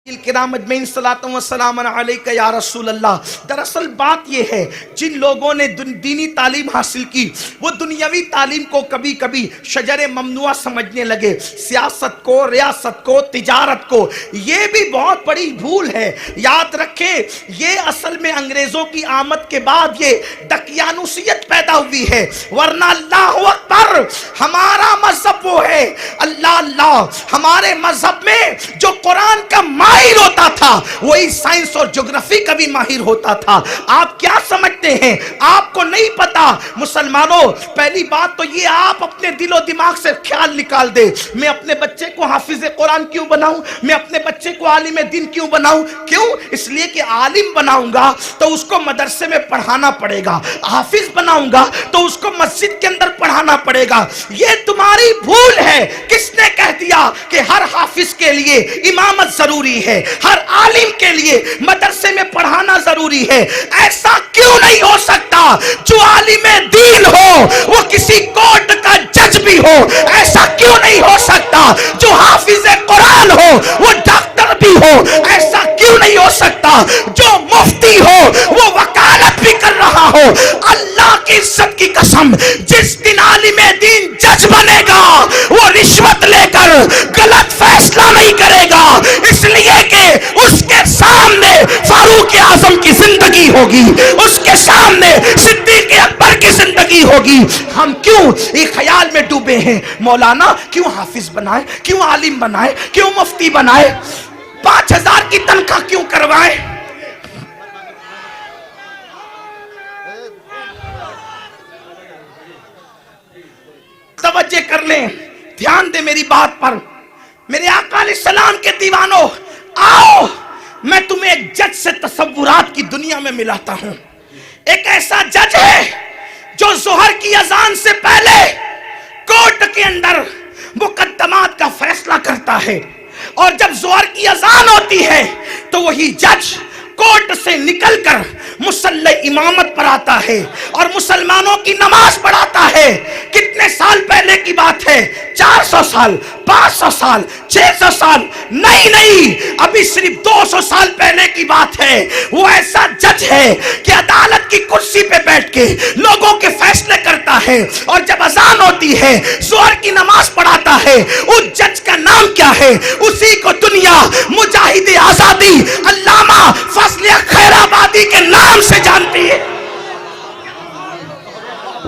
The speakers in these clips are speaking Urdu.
کرام اجمعین صلاۃ و سلام علیک یا رسول اللہ۔ دراصل بات یہ ہے، جن لوگوں نے دینی تعلیم حاصل کی وہ دنیاوی تعلیم کو کبھی کبھی شجر ممنوع سمجھنے لگے، سیاست کو، ریاست کو، تجارت کو۔ یہ بھی بہت بڑی بھول ہے۔ یاد رکھیں، یہ اصل میں انگریزوں کی آمد کے بعد یہ دقیانوسیت پیدا ہوئی ہے، ورنہ اللہ اکبر ہمارا مذہب وہ ہے، اللہ اللہ۔ ہمارے مذہب میں جو قرآن کا ماہر ہوتا تھا وہی سائنس اور جغرافی کا بھی ماہر ہوتا تھا۔ آپ کیا سمجھتے ہیں؟ آپ کو نہیں پتا؟ مسلمانوں، پہلی بات تو یہ آپ اپنے دل و دماغ سے خیال نکال دے، میں اپنے بچے کو حافظ قرآن کیوں بناؤں؟ میں اپنے بچے کو عالم دین کیوں بناؤں؟ کیوں؟ اس لیے کہ عالم بناؤں گا تو اس کو مدرسے میں پڑھانا پڑے گا، حافظ بناؤں گا تو اس کو مسجد کے اندر پڑھانا پڑے گا۔ یہ تمہاری بھول ہے۔ کس نے کہہ دیا کہ ہر حافظ کے لیے امامت ضروری ہے، ہر عالم کے لیے مدرسے میں پڑھانا ضروری ہے؟ ایسا کیوں نہیں ہو سکتا؟ جو عالم دین ہو وہ کسی کورٹ کا جج بھی ہو، ایسا کیوں نہیں ہو سکتا؟ جو حافظ قرآن ہو وہ ڈاکٹر بھی ہو، ایسا کیوں نہیں ہو سکتا؟ جو مفتی ہو وہ وکالت بھی کر رہا ہو۔ اللہ کی عزت کی قسم، جس دن عالم دین جج بنے گا وہ رشوت لے کر غلط فیصلہ نہیں کرے گا، اس لیے کہ اس کے سامنے فاروق اعظم کی زندگی ہوگی، اس کے سامنے صدیق اکبر کی زندگی ہوگی۔ ہم کیوں ایک خیال میں ڈوبے ہیں؟ مولانا کیوں حافظ بنائے، کیوں عالم بنائے، کیوں مفتی بنائے، 5000 کی تنخواہ کیوں کروائے؟ توجہ کر لیں، دھیان دے میری بات پر۔ میرے آقا علیہ السلام کے دیوانوں، آؤ میں تمہیں ایک جج سے تصورات کی دنیا میں ملاتا ہوں۔ ایک ایسا جج ہے جو ظہر کی اذان سے پہلے کورٹ کے اندر مقدمات کا فیصلہ کرتا ہے، اور جب ظہر کی اذان ہوتی ہے تو وہی جج کورٹ سے نکل کر مصلی امامت پر آتا ہے اور مسلمانوں کی نماز پڑھاتا ہے۔ کتنے سال پہلے کی بات ہے؟ 400 سال، 500 سال، 600 سال؟ نہیں، ابھی صرف 200 سال پہلے کی بات ہے۔ وہ ایسا جج ہے کہ عدالت کی کرسی پہ بیٹھ کے لوگوں کے فیصلے کرتا ہے، اور جب اذان ہوتی ہے ظہر کی نماز پڑھاتا ہے۔ اس جج کا نام کیا ہے؟ اسی کو دنیا مجاہد آزادی علامہ فضل خیر آبادی کے نام سے جانتی ہے۔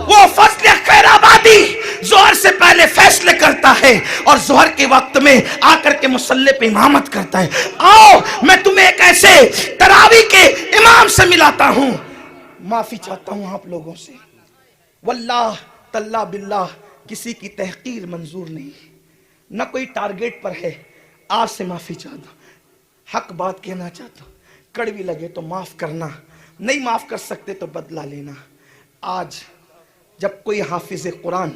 وہ فضل خیر آبادی ظہر سے پہلے فیصلے کرتا ہے اور ظہر کے وقت میں آ کر کے مصلی پہ امامت کرتا ہے۔ آؤ میں تمہیں ایک ایسے تراویح کے امام سے ملاتا ہوں۔ معافی چاہتا ہوں آپ لوگوں سے، واللہ تاللہ باللہ کسی کی تحقیر منظور نہیں، نہ کوئی ٹارگیٹ پر ہے۔ آپ سے معافی چاہتا ہوں، حق بات کہنا چاہتا ہوں، کڑوی لگے تو معاف کرنا، نہیں معاف کر سکتے تو بدلہ لینا۔ آج جب کوئی حافظ قرآن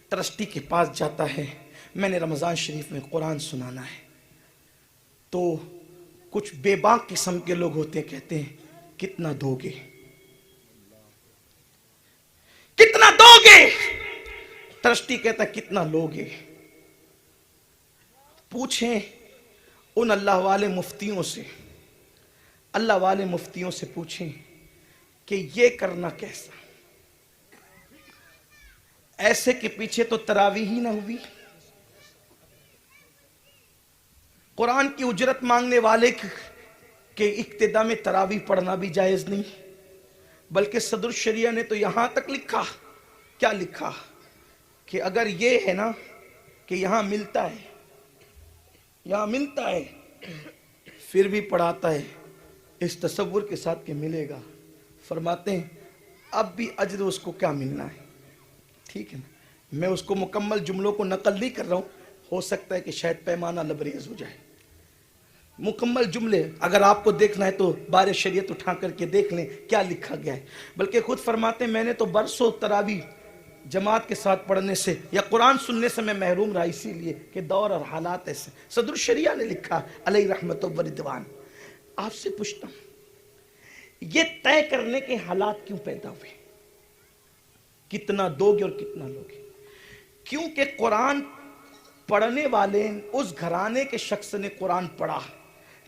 ٹرسٹی کے پاس جاتا ہے، میں نے رمضان شریف میں قرآن سنانا ہے، تو کچھ بے باک قسم کے لوگ ہوتے ہیں، کہتے ہیں کتنا دو گے، کتنا دو گے؟ ٹرسٹی کہتا ہے کتنا لوگے؟ پوچھیں ان اللہ والے مفتیوں سے، اللہ والے مفتیوں سے پوچھیں کہ یہ کرنا کیسا؟ ایسے کے پیچھے تو تراویح ہی نہ ہوئی۔ قرآن کی اجرت مانگنے والے کے اقتداء میں تراویح پڑھنا بھی جائز نہیں، بلکہ صدر الشریعہ نے تو یہاں تک لکھا، کیا لکھا؟ کہ اگر یہ ہے نا کہ یہاں ملتا ہے، یہاں ملتا ہے، پھر بھی پڑھاتا ہے اس تصور کے ساتھ کہ ملے گا، فرماتے ہیں اب بھی اجر اس کو کیا ملنا ہے؟ ٹھیک ہے نا، میں اس کو مکمل جملوں کو نقل نہیں کر رہا ہوں، ہو سکتا ہے کہ شاید پیمانہ لبریز ہو جائے۔ مکمل جملے اگر آپ کو دیکھنا ہے تو بار شریعت اٹھا کر کے دیکھ لیں کیا لکھا گیا ہے۔ بلکہ خود فرماتے ہیں میں نے تو برسوں تراویح جماعت کے ساتھ پڑھنے سے یا قرآن سننے سے میں محروم رہا، اسی لیے کہ دور اور حالات ایسے۔ صدر الشریعہ نے لکھا علیہ رحمت و رضوان۔ آپ سے پوچھتا ہوں یہ طے کرنے کے حالات کیوں پیدا ہوئے؟ کتنا دو گے اور کتنا لوگے؟ کیونکہ قرآن پڑھنے والے اس گھرانے کے شخص نے قرآن پڑھا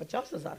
50,000,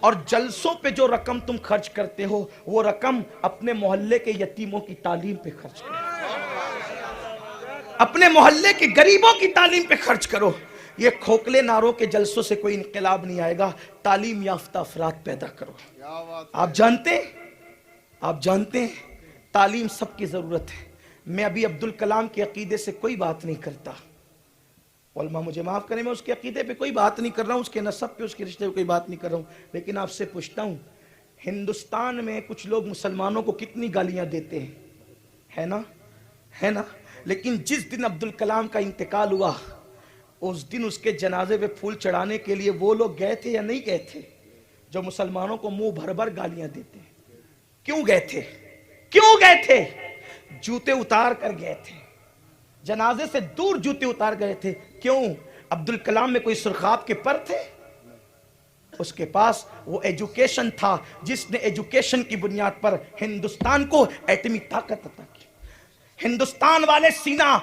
اور جلسوں پہ جو رقم تم خرچ کرتے ہو وہ رقم اپنے محلے کے یتیموں کی تعلیم پہ خرچ کرو، اپنے محلے کے غریبوں کی تعلیم پہ خرچ کرو۔ یہ کھوکھلے نعروں کے جلسوں سے کوئی انقلاب نہیں آئے گا، تعلیم یافتہ افراد پیدا کرو۔ آپ جانتے ہیں تعلیم سب کی ضرورت ہے۔ میں ابھی عبدالکلام کے عقیدے سے کوئی بات نہیں کرتا، علماء مجھے معاف کریں، میں اس کے عقیدے پہ کوئی بات نہیں کر رہا ہوں، اس کے نسب پہ، اس کے رشتے پہ کوئی بات نہیں کر رہا ہوں، لیکن آپ سے پوچھتا ہوں ہندوستان میں کچھ لوگ مسلمانوں کو کتنی گالیاں دیتے ہیں، ہے نا؟ لیکن جس دن عبدالکلام کا انتقال ہوا اس دن اس کے جنازے پہ پھول چڑھانے کے لیے وہ لوگ گئے تھے یا نہیں گئے تھے جو مسلمانوں کو منہ بھر بھر گالیاں دیتے ہیں؟ کیوں گئے تھے؟ جوتے اتار کر گئے تھے، جنازے سے دور جوتے اتار گئے تھے۔ کیوں؟ عبدالکلام میں کوئی سرخاب کے پر تھے؟ اس کے پاس وہ ایجوکیشن تھا جس نے ایجوکیشن کی بنیاد پر ہندوستان کو ایٹمی طاقت عطا کی۔ ہندوستان والے سینہ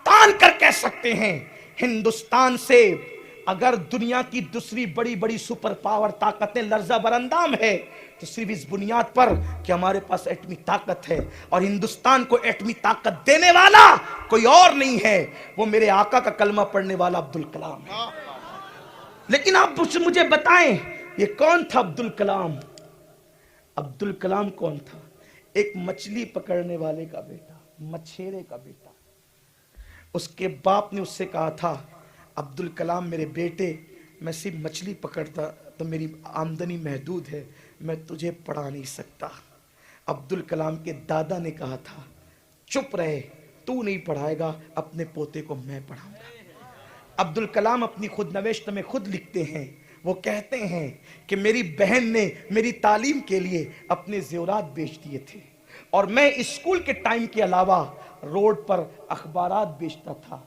تان کر کہہ سکتے ہیں ہندوستان سے اگر دنیا کی دوسری بڑی بڑی سپر پاور طاقتیں لرزہ برندام ہے تو صرف اس بنیاد پر کہ ہمارے پاس ایٹمی طاقت ہے، اور ہندوستان کو ایٹمی طاقت دینے والا کوئی اور نہیں ہے، وہ میرے آقا کا کلمہ پڑھنے والا عبدالکلام ہے۔ لیکن آپ مجھے بتائیں یہ کون تھا عبدالکلام؟ عبدالکلام کون تھا؟ ایک مچھلی پکڑنے والے کا بیٹا، مچھیرے کا بیٹا۔ اس کے باپ نے اس سے کہا تھا عبدالکلام میرے بیٹے، میں صرف مچھلی پکڑتا تو میری آمدنی محدود ہے، میں تجھے پڑھا نہیں سکتا۔ عبدالکلام کے دادا نے کہا تھا چپ رہے، تو نہیں پڑھائے گا، اپنے پوتے کو میں پڑھاؤں گا۔ عبدالکلام اپنی خود نوشت میں خود لکھتے ہیں، وہ کہتے ہیں کہ میری بہن نے میری تعلیم کے لیے اپنے زیورات بیچ دیے تھے، اور میں اسکول کے ٹائم کے علاوہ روڈ پر اخبارات بیچتا تھا،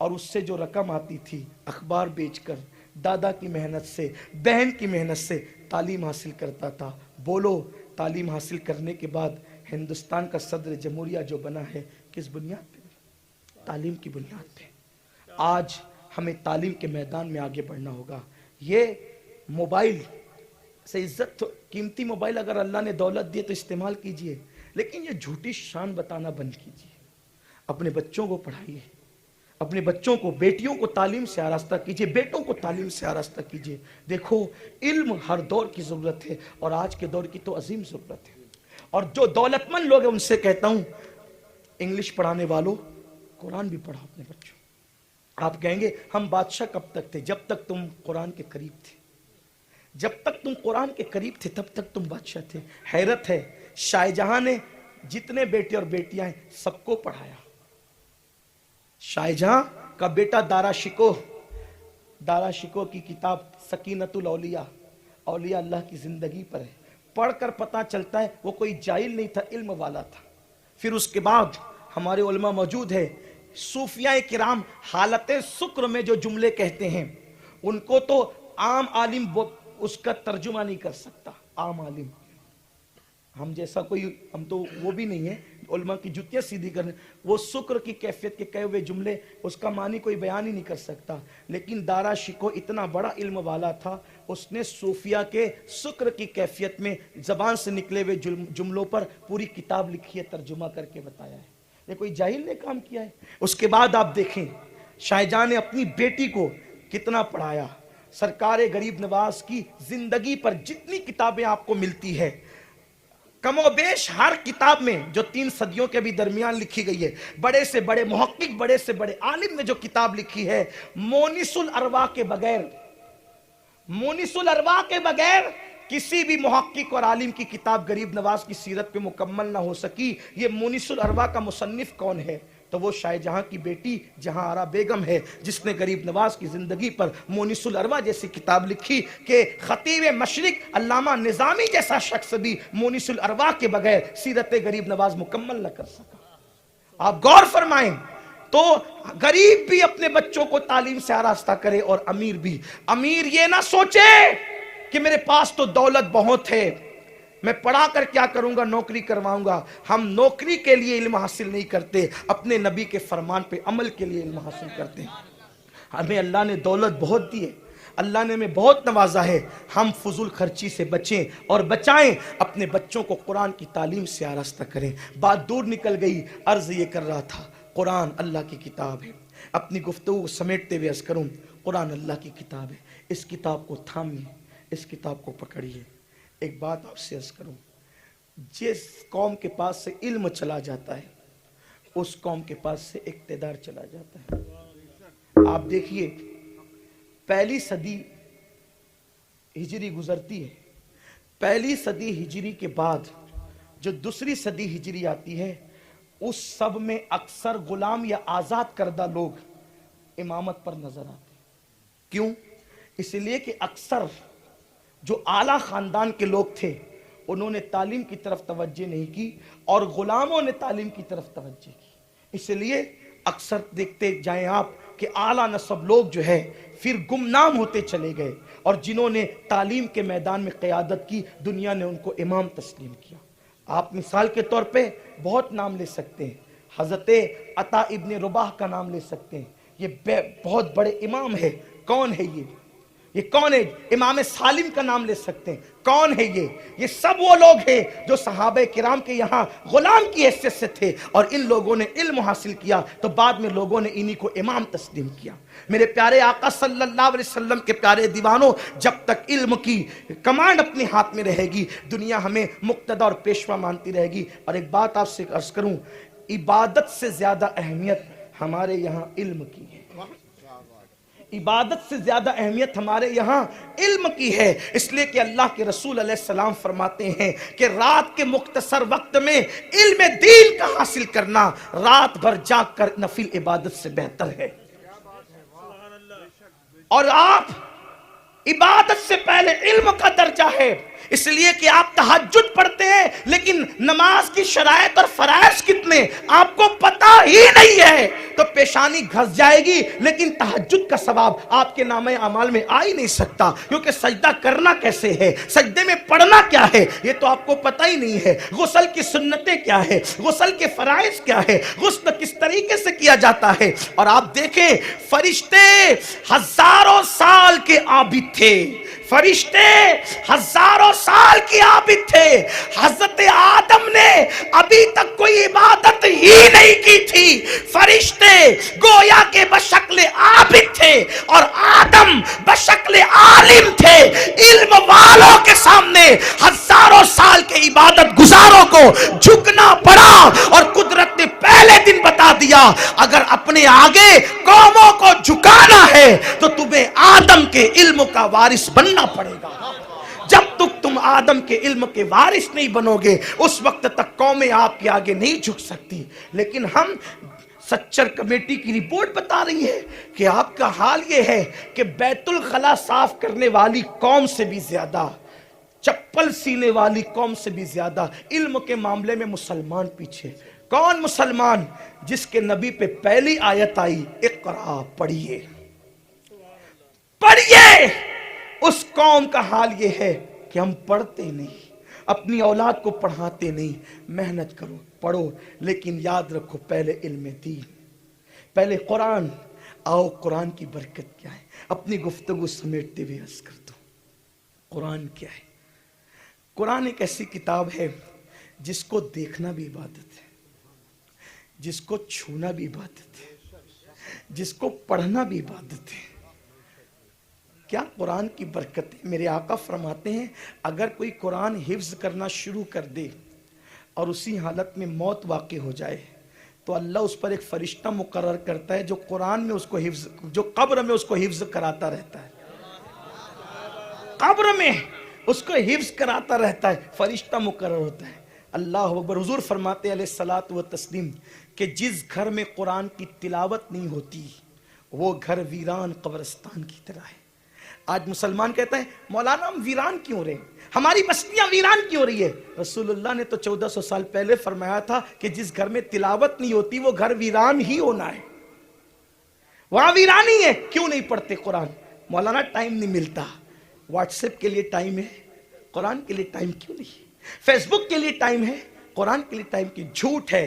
اور اس سے جو رقم آتی تھی اخبار بیچ کر دادا کی محنت سے، بہن کی محنت سے تعلیم حاصل کرتا تھا۔ بولو تعلیم حاصل کرنے کے بعد ہندوستان کا صدر جمہوریہ جو بنا ہے کس بنیاد پہ؟ تعلیم کی بنیاد پہ۔ آج ہمیں تعلیم کے میدان میں آگے بڑھنا ہوگا۔ یہ موبائل سے عزت تو، قیمتی موبائل اگر اللہ نے دولت دی تو استعمال کیجئے، لیکن یہ جھوٹی شان بتانا بند کیجئے۔ اپنے بچوں کو پڑھائیے، اپنے بچوں کو، بیٹیوں کو تعلیم سے آراستہ کیجئے، بیٹوں کو تعلیم سے آراستہ کیجئے۔ دیکھو علم ہر دور کی ضرورت ہے، اور آج کے دور کی تو عظیم ضرورت ہے۔ اور جو دولت مند لوگ ہیں ان سے کہتا ہوں انگلش پڑھانے والوں قرآن بھی پڑھاؤ اپنے بچوں۔ آپ کہیں گے ہم بادشاہ کب تک تھے؟ جب تک تم قرآن کے قریب تھے، جب تک تم قرآن کے قریب تھے تب تک تم بادشاہ تھے۔ حیرت ہے شاہ جہاں نے جتنے بیٹے اور بیٹیاں ہیں سب کو پڑھایا۔ شاہ جہاں کا بیٹا دارا شکو کی کتاب سکینت الاولیاء، اولیاء اللہ کی زندگی پر ہے، پڑھ کر پتہ چلتا ہے وہ کوئی جاہل نہیں تھا، علم والا تھا۔ پھر اس کے بعد ہمارے علماء موجود ہیں، صوفیاء کرام حالت سکر میں جو جملے کہتے ہیں ان کو تو عام عالم اس کا ترجمہ نہیں کر سکتا۔ عام عالم ہم جیسا کوئی، ہم تو وہ بھی نہیں ہیں علماء کی جوتیاں سیدھی کرنے، وہ شکر کی کیفیت کے کہے ہوئے جملے اس کا معنی کوئی بیان ہی نہیں کر سکتا۔ لیکن دارا شکو اتنا بڑا علم والا تھا، اس نے صوفیہ کے شکر کی کیفیت میں زبان سے نکلے ہوئے جملوں پر پوری کتاب لکھی ہے، ترجمہ کر کے بتایا ہے۔ یہ کوئی جاہل نے کام کیا ہے؟ اس کے بعد آپ دیکھیں شاہ جہاں نے اپنی بیٹی کو کتنا پڑھایا۔ سرکار غریب نواز کی زندگی پر جتنی کتابیں آپ کو ملتی ہے، کم و بیش ہر کتاب میں جو 3 صدیوں کے بھی درمیان لکھی گئی ہے، بڑے سے بڑے محقق، بڑے سے بڑے عالم نے جو کتاب لکھی ہے، مونس الارواح کے بغیر کسی بھی محقق اور عالم کی کتاب غریب نواز کی سیرت پہ مکمل نہ ہو سکی۔ یہ مونس الارواح کا مصنف کون ہے؟ تو وہ شاہ جہاں کی بیٹی جہاں آرا بیگم ہے، جس نے غریب نواز کی زندگی پر مونس الارواح جیسی کتاب لکھی کہ خطیب مشرق علامہ نظامی جیسا شخص بھی مونس الارواح کے بغیر سیرت غریب نواز مکمل نہ کر سکا۔ آپ غور فرمائیں تو غریب بھی اپنے بچوں کو تعلیم سے آراستہ کرے، اور امیر بھی۔ امیر یہ نہ سوچے کہ میرے پاس تو دولت بہت ہے، میں پڑھا کر کیا کروں گا، نوکری کرواؤں گا۔ ہم نوکری کے لیے علم حاصل نہیں کرتے، اپنے نبی کے فرمان پہ عمل کے لیے علم حاصل کرتے ہیں۔ ہمیں اللہ نے دولت بہت دی ہے، اللہ نے ہمیں بہت نوازا ہے، ہم فضول خرچی سے بچیں اور بچائیں، اپنے بچوں کو قرآن کی تعلیم سے آراستہ کریں۔ بات دور نکل گئی، عرض یہ کر رہا تھا قرآن اللہ کی کتاب ہے۔ اپنی گفتگو کو سمیٹتے ہوئے عرض کروں، قرآن اللہ کی کتاب ہے، اس کتاب کو تھامیے، اس کتاب کو پکڑیے۔ ایک بات آپ سے عرض کروں، جس قوم کے پاس سے علم چلا جاتا ہے اس قوم کے پاس سے اقتدار چلا جاتا ہے۔ آپ دیکھیے، پہلی صدی ہجری گزرتی ہے، پہلی صدی ہجری کے بعد جو دوسری صدی ہجری آتی ہے، اس سب میں اکثر غلام یا آزاد کردہ لوگ امامت پر نظر آتے ہیں۔ کیوں؟ اس لیے کہ اکثر جو اعلیٰ خاندان کے لوگ تھے انہوں نے تعلیم کی طرف توجہ نہیں کی اور غلاموں نے تعلیم کی طرف توجہ کی۔ اس لیے اکثر دیکھتے جائیں آپ کہ اعلیٰ نسب لوگ جو ہے پھر گمنام ہوتے چلے گئے، اور جنہوں نے تعلیم کے میدان میں قیادت کی دنیا نے ان کو امام تسلیم کیا۔ آپ مثال کے طور پہ بہت نام لے سکتے ہیں، حضرت عطا ابن رباح کا نام لے سکتے ہیں، یہ بہت بڑے امام ہے۔ کون ہے یہ کون ہے؟ امام سالم کا نام لے سکتے ہیں، کون ہے یہ سب وہ لوگ ہیں جو صحابہ کرام کے یہاں غلام کی حیثیت سے تھے، اور ان لوگوں نے علم حاصل کیا تو بعد میں لوگوں نے انہی کو امام تسلیم کیا۔ میرے پیارے آقا صلی اللہ علیہ وسلم کے پیارے دیوانوں، جب تک علم کی کمانڈ اپنے ہاتھ میں رہے گی دنیا ہمیں مقتدی اور پیشوا مانتی رہے گی۔ اور ایک بات آپ سے عرض کروں، عبادت سے زیادہ اہمیت ہمارے یہاں علم کی ہے، عبادت سے زیادہ اہمیت ہمارے یہاں علم کی ہے۔ اس لیے کہ اللہ کے رسول علیہ السلام فرماتے ہیں کہ رات کے مختصر وقت میں علم دین کا حاصل کرنا رات بھر جاگ کر نفل عبادت سے بہتر ہے۔ اور آپ عبادت سے پہلے علم کا درجہ ہے، اس لیے کہ آپ تہجد پڑھتے ہیں لیکن نماز کی شرائط اور فرائض کتنے آپ کو پتہ ہی نہیں ہے، تو پیشانی گھس جائے گی لیکن تہجد کا ثواب آپ کے نامہ اعمال میں آ ہی نہیں سکتا، کیونکہ سجدہ کرنا کیسے ہے، سجدے میں پڑھنا کیا ہے یہ تو آپ کو پتہ ہی نہیں ہے، غسل کی سنتیں کیا ہے، غسل کے فرائض کیا ہے، غسل کس طریقے سے کیا جاتا ہے۔ اور آپ دیکھیں فرشتے ہزاروں سال کے عابد تھے، فرشتے ہزاروں سال کی عابد تھے، حضرت آدم نے ابھی تک کوئی عبادت ہی نہیں کی تھی، فرشتے گویا کے بشکل عابد تھے اور آدم بشکل عالم تھے۔ علم والوں کے سامنے ہزاروں سال کے عبادت گزاروں کو جھکنا پڑا، اور قدرت نے پہلے دن بتا دیا اگر اپنے آگے قوموں کو جھکانا ہے تو تمہیں آدم کے علم کا وارث بننا پڑے گا۔ جب تک تم آدم کے علم کے وارث نہیں بنو گے اس وقت تک قومیں آپ کے آگے نہیں جھک سکتی۔ لیکن ہم سچر کمیٹی کی رپورٹ بتا رہی ہے کہ آپ کا حال یہ ہے کہ بیت الخلا صاف کرنے والی قوم سے بھی زیادہ، چپل سینے والی قوم سے بھی زیادہ علم کے معاملے میں مسلمان پیچھے۔ کون مسلمان؟ جس کے نبی پہ پہلی آیت آئی اقرا، پڑھیے پڑھیے۔ اس قوم کا حال یہ ہے کہ ہم پڑھتے نہیں، اپنی اولاد کو پڑھاتے نہیں۔ محنت کرو، پڑھو، لیکن یاد رکھو پہلے علم دین، پہلے قرآن۔ آؤ قرآن کی برکت کیا ہے، اپنی گفتگو سمیٹتے ہوئے عرض کر دو قرآن کیا ہے۔ قرآن ایک ایسی کتاب ہے جس کو دیکھنا بھی عبادت ہے، جس کو چھونا بھی عبادت ہے، جس کو پڑھنا بھی عبادت ہے۔ کیا قرآن کی برکت ہے۔ میرے آقا فرماتے ہیں اگر کوئی قرآن حفظ کرنا شروع کر دے اور اسی حالت میں موت واقع ہو جائے تو اللہ اس پر ایک فرشتہ مقرر کرتا ہے جو قرآن میں اس کو حفظ، جو قبر میں اس کو حفظ کراتا رہتا ہے، قبر میں اس کو حفظ کراتا رہتا ہے، فرشتہ مقرر ہوتا ہے۔ اللہ اکبر۔ حضور فرماتے ہیں علیہ الصلاۃ والتسلیم کہ جس گھر میں قرآن کی تلاوت نہیں ہوتی وہ گھر ویران قبرستان کی طرح ہے۔ آج مسلمان کہتا ہے مولانا ہم ویران کیوں ہو رہے ہیں، ہماری بستیاں ویران کیوں ہو رہی ہے؟ رسول اللہ نے تو 1400 سال پہلے فرمایا تھا کہ جس گھر میں تلاوت نہیں ہوتی وہ گھر ویران ہی ہونا ہے، وہاں ویران ہی ہے۔ کیوں نہیں پڑھتے قرآن؟ مولانا ٹائم نہیں ملتا۔ واٹس ایپ کے لیے ٹائم ہے، قرآن کے لیے ٹائم کیوں نہیں؟ فیس بک کے لیے ٹائم ہے، قرآن کے لیے ٹائم کی؟ جھوٹ ہے۔